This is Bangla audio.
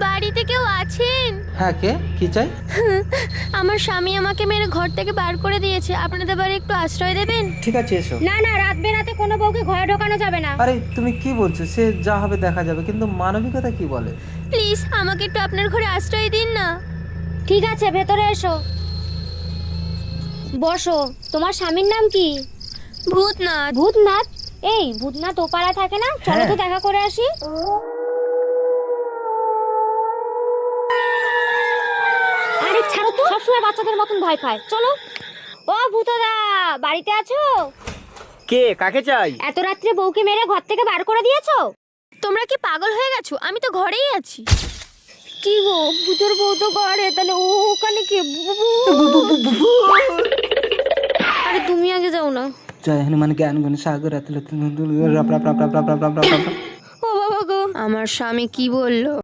বাড়িতে কেউ আছেন? হ্যাঁ, কে? কি চাই? আমার স্বামী আমাকে মেরে ঘর থেকে বার করে দিয়েছে, আপনাদের বাড়ি একটু আশ্রয় দেবেন? ঠিক আছে, এসো। না না, রাত বেরাতে কোনো বউকে ঘরে ঢোকানো যাবে না। আরে তুমি কি বলছো? সে যা হবে দেখা যাবে, কিন্তু মানবিকতা কি বলে? প্লিজ আমাকে একটু আপনার ঘরে আশ্রয় দিন না। ঠিক আছে, ভেতরে এসো, বসো। তোমার স্বামীর নাম কি? ভূতনাথ। ভূতনাথ? এই ভূতনাথ ও পাড়া থাকে না? চলো তো হ্যাঁ। দেখা করে আসি। আরে ছাড়ো তো, সবসময় বাচ্চাদের মতন ভয় পায়। চলো। ও ভূতদা, বাড়িতে আছো? কে? কাকে চাই? এত রাত্রে বউকে মেরে ঘর থেকে বার করে দিয়েছো? তোমরা কি পাগল হয়ে গেছো? আমি তো ঘরেই আছি। কি গো, ভূতের বউ তো ঘরে, তাহলে ও ওখানে কি? আরে তুমি আগে যাও না। জয় হনুমান জ্ঞান গুণ সাগর ও বাবা গো, আমার স্বামী কি বললো?